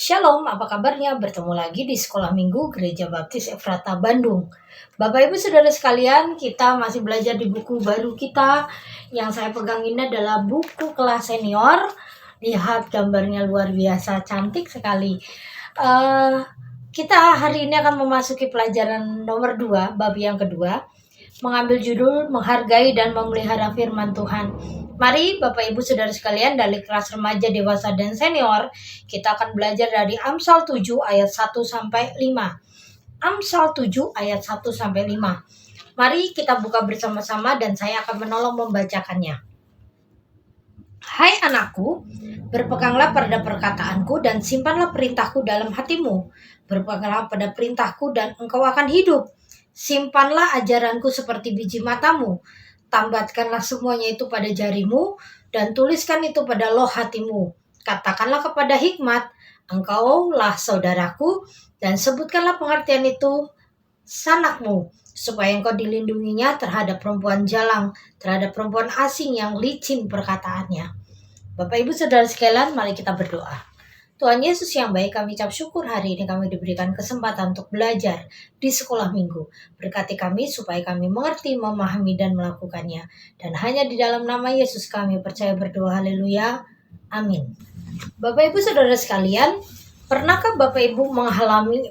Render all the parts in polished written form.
Shalom, apa kabarnya? Bertemu lagi di Sekolah Minggu Gereja Baptis Efrata Bandung. Bapak Ibu Saudara sekalian, kita masih belajar di buku baru kita. Yang saya pegang ini adalah buku kelas senior. Lihat gambarnya luar biasa, cantik sekali. Kita hari ini akan memasuki pelajaran nomor 2, bab yang kedua. Mengambil judul Menghargai dan Memelihara Firman Tuhan. Mari Bapak Ibu Saudara sekalian dari kelas remaja, dewasa, dan senior, kita akan belajar dari Amsal 7 ayat 1 sampai 5. Amsal 7 ayat 1 sampai 5. Mari kita buka bersama-sama dan saya akan menolong membacakannya. Hai anakku, berpeganglah pada perkataanku dan simpanlah perintahku dalam hatimu. Berpeganglah pada perintahku dan engkau akan hidup. Simpanlah ajaranku seperti biji matamu. Tambatkanlah semuanya itu pada jarimu dan tuliskan itu pada loh hatimu. Katakanlah kepada hikmat, engkaulah saudaraku, dan sebutkanlah pengertian itu sanakmu, supaya engkau dilindunginya terhadap perempuan jalang, terhadap perempuan asing yang licin perkataannya. Bapak Ibu Saudara sekalian, mari kita berdoa. Tuhan Yesus yang baik, kami ucap syukur hari ini kami diberikan kesempatan untuk belajar di sekolah minggu. Berkati kami supaya kami mengerti, memahami, dan melakukannya. Dan hanya di dalam nama Yesus kami percaya berdoa, haleluya, amin. Bapak Ibu Saudara sekalian, pernahkah Bapak Ibu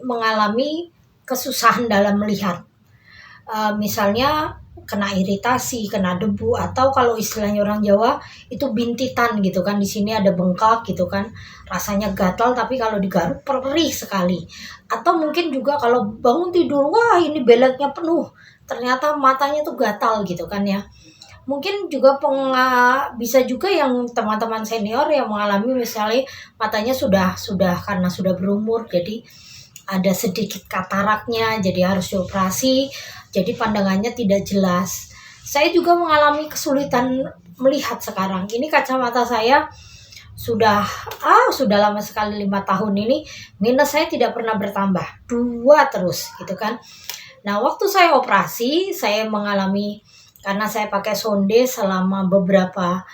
mengalami kesusahan dalam melihat? Misalnya kena iritasi, kena debu, atau kalau istilahnya orang Jawa itu bintitan gitu kan, di sini ada bengkak gitu kan, rasanya gatal tapi kalau digaruk perih sekali. Atau mungkin juga kalau bangun tidur, wah ini beleknya penuh, ternyata matanya tuh gatal gitu kan ya. Mungkin juga bisa juga yang teman-teman senior yang mengalami misalnya matanya sudah karena sudah berumur, jadi ada sedikit kataraknya, jadi harus dioperasi, jadi pandangannya tidak jelas. Saya juga mengalami kesulitan melihat sekarang. Ini kacamata saya sudah lama sekali, 5 tahun ini minus saya tidak pernah bertambah, 2 terus gitu kan. Nah, waktu saya operasi, saya mengalami, karena saya pakai sonde selama beberapa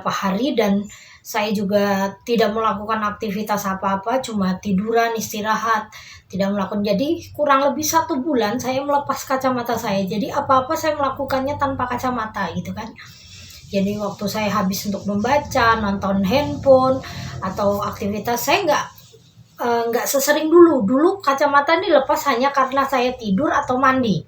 hari, dan saya juga tidak melakukan aktivitas apa-apa, cuma tiduran, istirahat, tidak melakukan. Jadi kurang lebih 1 bulan saya melepas kacamata saya. Jadi apa-apa saya melakukannya tanpa kacamata gitu kan. Jadi waktu saya habis untuk membaca, nonton handphone, atau aktivitas, saya nggak sesering dulu. Dulu kacamata ini lepas hanya karena saya tidur atau mandi.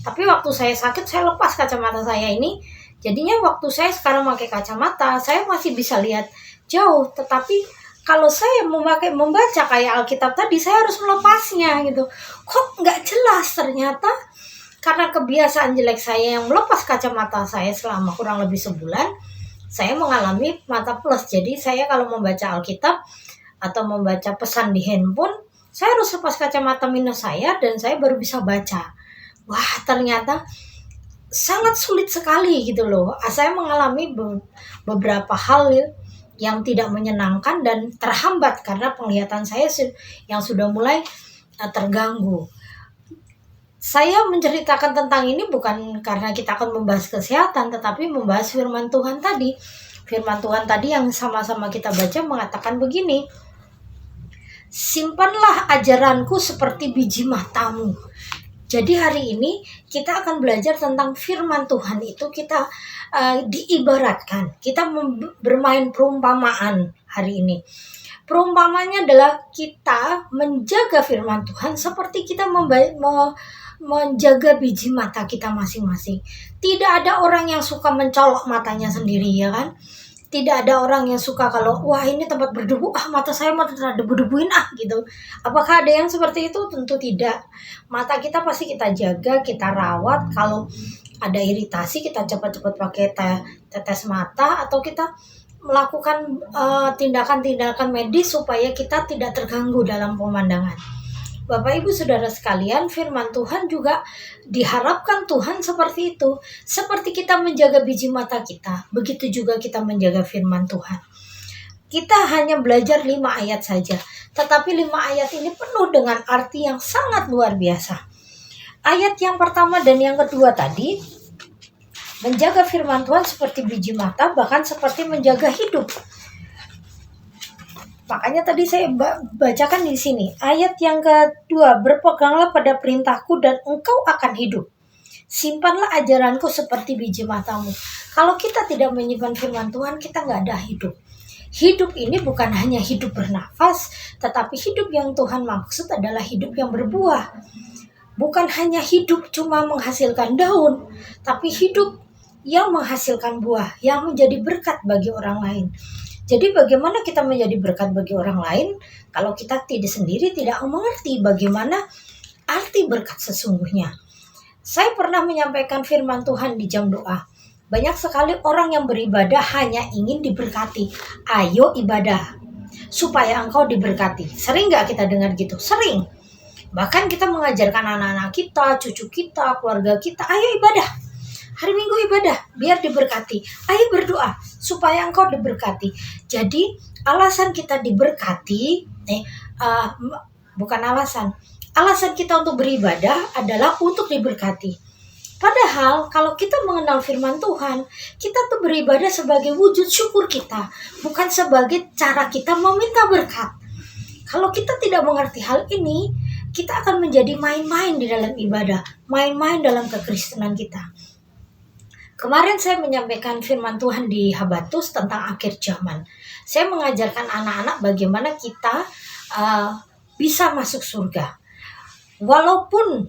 Tapi waktu saya sakit, saya lepas kacamata saya ini. Jadinya waktu saya sekarang pakai kacamata, saya masih bisa lihat jauh. Tetapi kalau saya membaca kayak Alkitab tadi, saya harus melepasnya gitu. Kok nggak jelas ternyata? Karena kebiasaan jelek saya yang melepas kacamata saya selama kurang lebih sebulan, saya mengalami mata plus. Jadi saya kalau membaca Alkitab atau membaca pesan di handphone, saya harus lepas kacamata minus saya dan saya baru bisa baca. Wah, ternyata sangat sulit sekali gitu loh. Saya mengalami beberapa hal yang tidak menyenangkan dan terhambat karena penglihatan saya yang sudah mulai terganggu. Saya menceritakan tentang ini bukan karena kita akan membahas kesehatan, tetapi membahas firman Tuhan tadi. Firman Tuhan tadi yang sama-sama kita baca mengatakan begini, simpanlah ajaranku seperti biji matamu. Jadi hari ini kita akan belajar tentang firman Tuhan itu. Kita diibaratkan, kita bermain perumpamaan hari ini. Perumpamannya adalah kita menjaga firman Tuhan seperti kita menjaga biji mata kita masing-masing. Tidak ada orang yang suka mencolok matanya sendiri, ya kan? Tidak ada orang yang suka kalau, wah ini tempat berdebu, mata saya mau debu-debuin gitu. Apakah ada yang seperti itu? Tentu tidak. Mata kita pasti kita jaga, kita rawat. Kalau ada iritasi, kita cepat-cepat pakai tetes mata, atau kita melakukan tindakan-tindakan medis supaya kita tidak terganggu dalam pemandangan. Bapak Ibu Saudara sekalian, firman Tuhan juga diharapkan Tuhan seperti itu. Seperti kita menjaga biji mata kita, begitu juga kita menjaga firman Tuhan. Kita hanya belajar 5 ayat saja, tetapi 5 ayat ini penuh dengan arti yang sangat luar biasa. Ayat yang pertama dan yang kedua tadi, menjaga firman Tuhan seperti biji mata, bahkan seperti menjaga hidup. Makanya tadi saya bacakan di sini ayat yang kedua, berpeganglah pada perintahku dan engkau akan hidup. Simpanlah ajaranku seperti biji matamu. Kalau kita tidak menyimpan firman Tuhan, kita nggak ada hidup. Hidup ini bukan hanya hidup bernafas, tetapi hidup yang Tuhan maksud adalah hidup yang berbuah. Bukan hanya hidup cuma menghasilkan daun, tapi hidup yang menghasilkan buah, yang menjadi berkat bagi orang lain. Jadi bagaimana kita menjadi berkat bagi orang lain kalau kita sendiri tidak mengerti bagaimana arti berkat sesungguhnya. Saya pernah menyampaikan firman Tuhan di jam doa. Banyak sekali orang yang beribadah hanya ingin diberkati. Ayo ibadah supaya engkau diberkati. Sering gak kita dengar gitu? Sering. Bahkan kita mengajarkan anak-anak kita, cucu kita, keluarga kita, ayo ibadah. Hari Minggu ibadah, biar diberkati. Ayo berdoa, supaya engkau diberkati. Jadi, alasan kita diberkati, bukan alasan. Alasan kita untuk beribadah adalah untuk diberkati. Padahal, kalau kita mengenal firman Tuhan, kita tuh beribadah sebagai wujud syukur kita. Bukan sebagai cara kita meminta berkat. Kalau kita tidak mengerti hal ini, kita akan menjadi main-main di dalam ibadah. Main-main dalam kekristenan kita. Kemarin saya menyampaikan firman Tuhan di Habatus tentang akhir zaman. Saya mengajarkan anak-anak bagaimana kita bisa masuk surga. Walaupun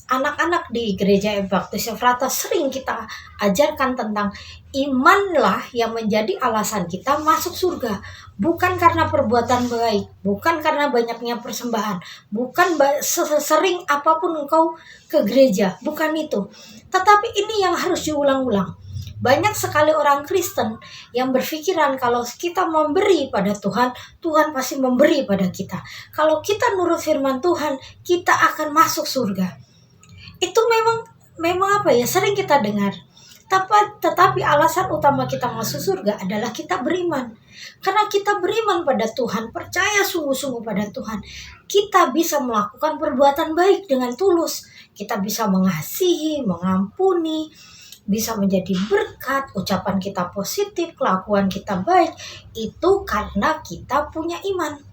anak-anak di gereja Baptis Efrata sering kita ajarkan tentang imanlah yang menjadi alasan kita masuk surga. Bukan karena perbuatan baik, bukan karena banyaknya persembahan, bukan sesering apapun engkau ke gereja, bukan itu. Tetapi ini yang harus diulang-ulang. Banyak sekali orang Kristen yang berpikiran kalau kita memberi pada Tuhan, Tuhan pasti memberi pada kita. Kalau kita nurut firman Tuhan, kita akan masuk surga. Itu memang apa ya, sering kita dengar. Tetapi alasan utama kita masuk surga adalah kita beriman. Karena kita beriman pada Tuhan, percaya sungguh-sungguh pada Tuhan, kita bisa melakukan perbuatan baik dengan tulus. Kita bisa mengasihi, mengampuni, bisa menjadi berkat, ucapan kita positif, kelakuan kita baik. Itu karena kita punya iman.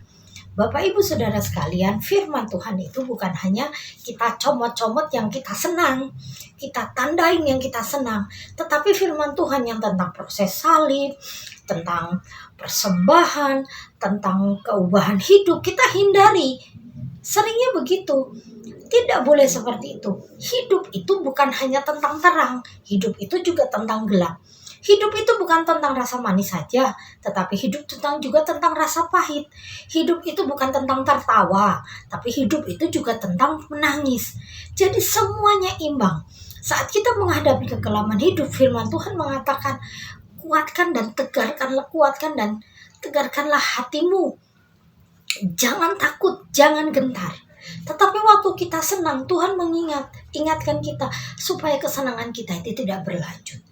Bapak Ibu Saudara sekalian, firman Tuhan itu bukan hanya kita comot-comot yang kita senang, kita tandain yang kita senang, tetapi firman Tuhan yang tentang proses salib, tentang persembahan, tentang keubahan hidup, kita hindari. Seringnya begitu. Tidak boleh seperti itu. Hidup itu bukan hanya tentang terang, hidup itu juga tentang gelap. Hidup itu bukan tentang rasa manis saja, tetapi hidup juga tentang rasa pahit. Hidup itu bukan tentang tertawa, tapi hidup itu juga tentang menangis. Jadi semuanya imbang. Saat kita menghadapi kekelaman hidup, firman Tuhan mengatakan, kuatkan dan tegarkanlah hatimu. Jangan takut, jangan gentar. Tetapi waktu kita senang, Tuhan ingatkan kita supaya kesenangan kita itu tidak berlanjut.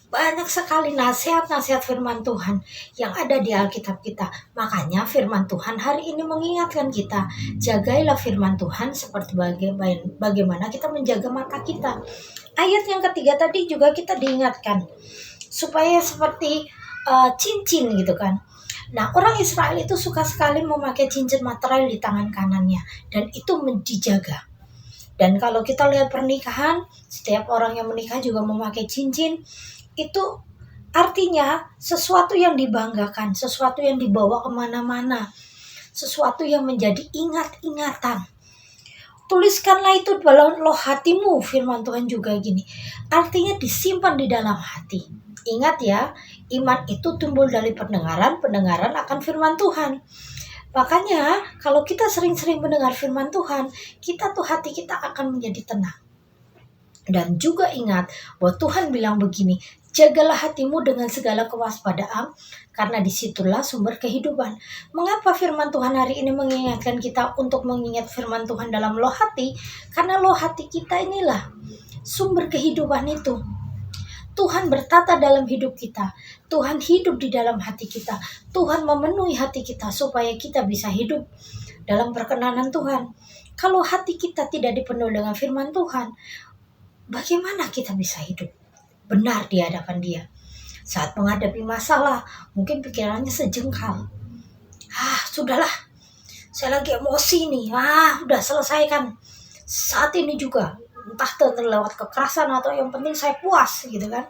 Banyak sekali nasihat-nasihat firman Tuhan yang ada di Alkitab kita. Makanya firman Tuhan hari ini mengingatkan kita, jagailah firman Tuhan seperti bagaimana kita menjaga mata kita. Ayat yang ketiga tadi juga kita diingatkan supaya seperti cincin gitu kan. Nah, orang Israel itu suka sekali memakai cincin materai di tangan kanannya, dan itu dijaga. Dan kalau kita lihat pernikahan, setiap orang yang menikah juga memakai cincin. Itu artinya sesuatu yang dibanggakan, sesuatu yang dibawa kemana-mana, sesuatu yang menjadi ingat-ingatan. Tuliskanlah itu dalam loh hatimu, firman Tuhan juga gini. Artinya disimpan di dalam hati. Ingat ya, iman itu tumbuh dari pendengaran akan firman Tuhan. Makanya kalau kita sering-sering mendengar firman Tuhan, hati kita akan menjadi tenang. Dan juga ingat bahwa Tuhan bilang begini, jagalah hatimu dengan segala kewaspadaan, karena disitulah sumber kehidupan. Mengapa firman Tuhan hari ini mengingatkan kita untuk mengingat firman Tuhan dalam loh hati? Karena loh hati kita inilah sumber kehidupan itu. Tuhan bertata dalam hidup kita. Tuhan hidup di dalam hati kita. Tuhan memenuhi hati kita supaya kita bisa hidup dalam perkenanan Tuhan. Kalau hati kita tidak dipenuhi dengan firman Tuhan, bagaimana kita bisa hidup benar di hadapan Dia? Saat menghadapi masalah, mungkin pikirannya sejengkal. Sudahlah, saya lagi emosi nih, udah selesaikan saat ini juga, entah terlewat kekerasan atau yang penting saya puas gitu kan.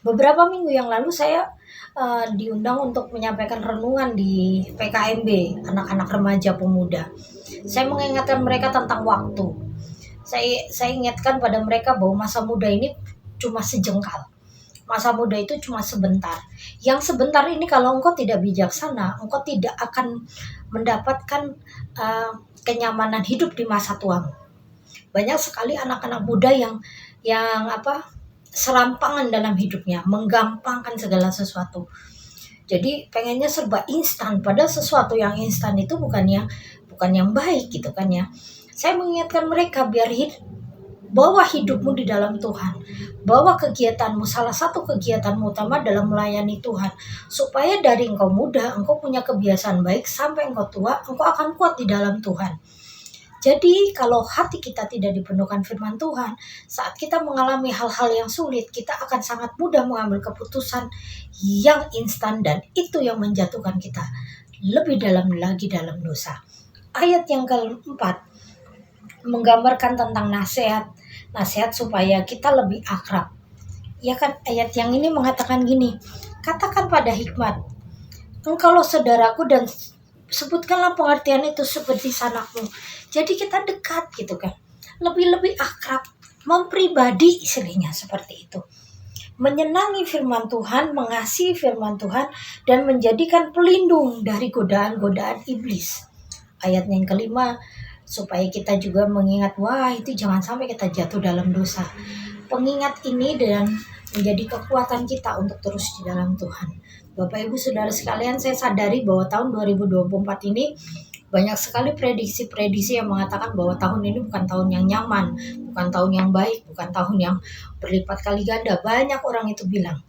Beberapa minggu yang lalu saya diundang untuk menyampaikan renungan di PKMB, anak-anak remaja pemuda. Saya mengingatkan mereka tentang waktu. Saya ingatkan pada mereka bahwa masa muda ini cuma sejengkal. Masa muda itu cuma sebentar. Yang sebentar ini kalau engkau tidak bijaksana, engkau tidak akan mendapatkan kenyamanan hidup di masa tuamu. Banyak sekali anak-anak muda yang serampangan dalam hidupnya, menggampangkan segala sesuatu. Jadi pengennya serba instan, padahal sesuatu yang instan itu bukan yang baik gitu kan ya. Saya mengingatkan mereka biar bawa hidupmu di dalam Tuhan. Bawa kegiatanmu, salah satu kegiatanmu utama dalam melayani Tuhan. Supaya dari engkau muda, engkau punya kebiasaan baik, sampai engkau tua, engkau akan kuat di dalam Tuhan. Jadi kalau hati kita tidak dipenuhkan firman Tuhan, saat kita mengalami hal-hal yang sulit, kita akan sangat mudah mengambil keputusan yang instan, dan itu yang menjatuhkan kita lebih dalam lagi dalam dosa. Ayat yang keempat menggambarkan tentang nasihat supaya kita lebih akrab. Ya kan, ayat yang ini mengatakan gini, katakan pada hikmat, engkaulah saudaraku, dan sebutkanlah pengertian itu seperti sanakmu. Jadi kita dekat gitu kan, lebih akrab, mempribadi istilahnya seperti itu. Menyenangi firman Tuhan, mengasihi firman Tuhan, dan menjadikan pelindung dari godaan-godaan iblis. Ayat yang kelima, supaya kita juga mengingat, itu jangan sampai kita jatuh dalam dosa. Pengingat ini dan menjadi kekuatan kita untuk terus di dalam Tuhan. Bapak Ibu Saudara sekalian, saya sadari bahwa tahun 2024 ini banyak sekali prediksi-prediksi yang mengatakan bahwa tahun ini bukan tahun yang nyaman, bukan tahun yang baik, bukan tahun yang berlipat kali ganda. Banyak orang itu bilang.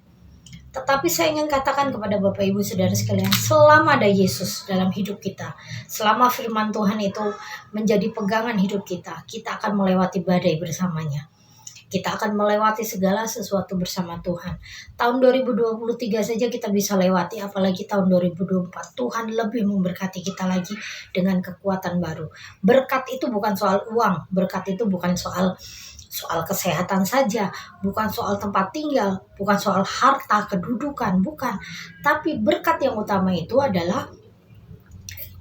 Tetapi saya ingin katakan kepada Bapak Ibu Saudara sekalian, selama ada Yesus dalam hidup kita, selama firman Tuhan itu menjadi pegangan hidup kita, kita akan melewati badai bersamanya. Kita akan melewati segala sesuatu bersama Tuhan. Tahun 2023 saja kita bisa lewati, apalagi tahun 2024. Tuhan lebih memberkati kita lagi dengan kekuatan baru. Berkat itu bukan soal uang, berkat itu bukan soal kesehatan saja, bukan soal tempat tinggal, bukan soal harta, kedudukan, bukan. Tapi berkat yang utama itu adalah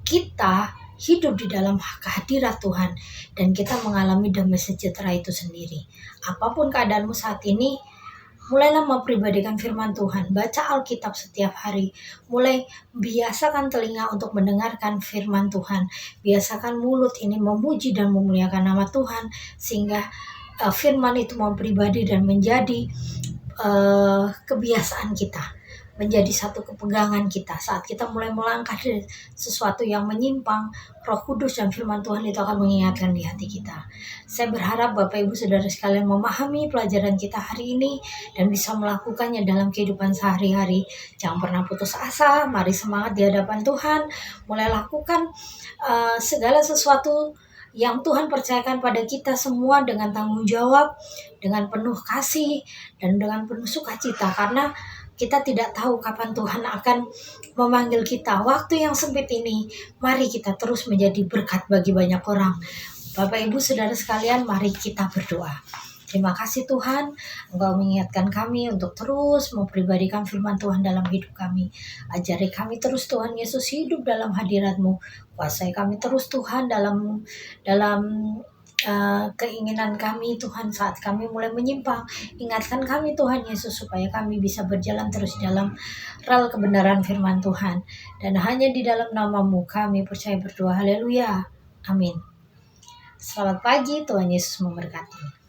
kita hidup di dalam kehadirat Tuhan, dan kita mengalami damai sejahtera itu sendiri. Apapun keadaanmu saat ini, mulailah mempribadikan firman Tuhan. Baca Alkitab setiap hari. Mulai biasakan telinga untuk mendengarkan firman Tuhan. Biasakan mulut ini memuji dan memuliakan nama Tuhan, sehingga firman itu mempribadi dan menjadi kebiasaan kita, menjadi satu kepegangan kita. Saat kita mulai melangkah dari sesuatu yang menyimpang, Roh Kudus dan firman Tuhan itu akan mengingatkan di hati kita. Saya berharap Bapak Ibu Saudara sekalian memahami pelajaran kita hari ini dan bisa melakukannya dalam kehidupan sehari-hari. Jangan pernah putus asa, mari semangat di hadapan Tuhan. Mulai lakukan segala sesuatu yang Tuhan percayakan pada kita semua dengan tanggung jawab, dengan penuh kasih, dan dengan penuh sukacita, karena kita tidak tahu kapan Tuhan akan memanggil kita. Waktu yang sempit ini, mari kita terus menjadi berkat bagi banyak orang. Bapak Ibu Saudara sekalian, mari kita berdoa. Terima kasih Tuhan, Engkau mengingatkan kami untuk terus mempribadikan firman Tuhan dalam hidup kami. Ajari kami terus Tuhan Yesus hidup dalam hadirat-Mu. Kuasai kami terus Tuhan dalam keinginan kami Tuhan saat kami mulai menyimpang. Ingatkan kami Tuhan Yesus supaya kami bisa berjalan terus dalam rel kebenaran firman Tuhan. Dan hanya di dalam nama-Mu kami percaya berdoa. Haleluya. Amin. Selamat pagi, Tuhan Yesus memberkati.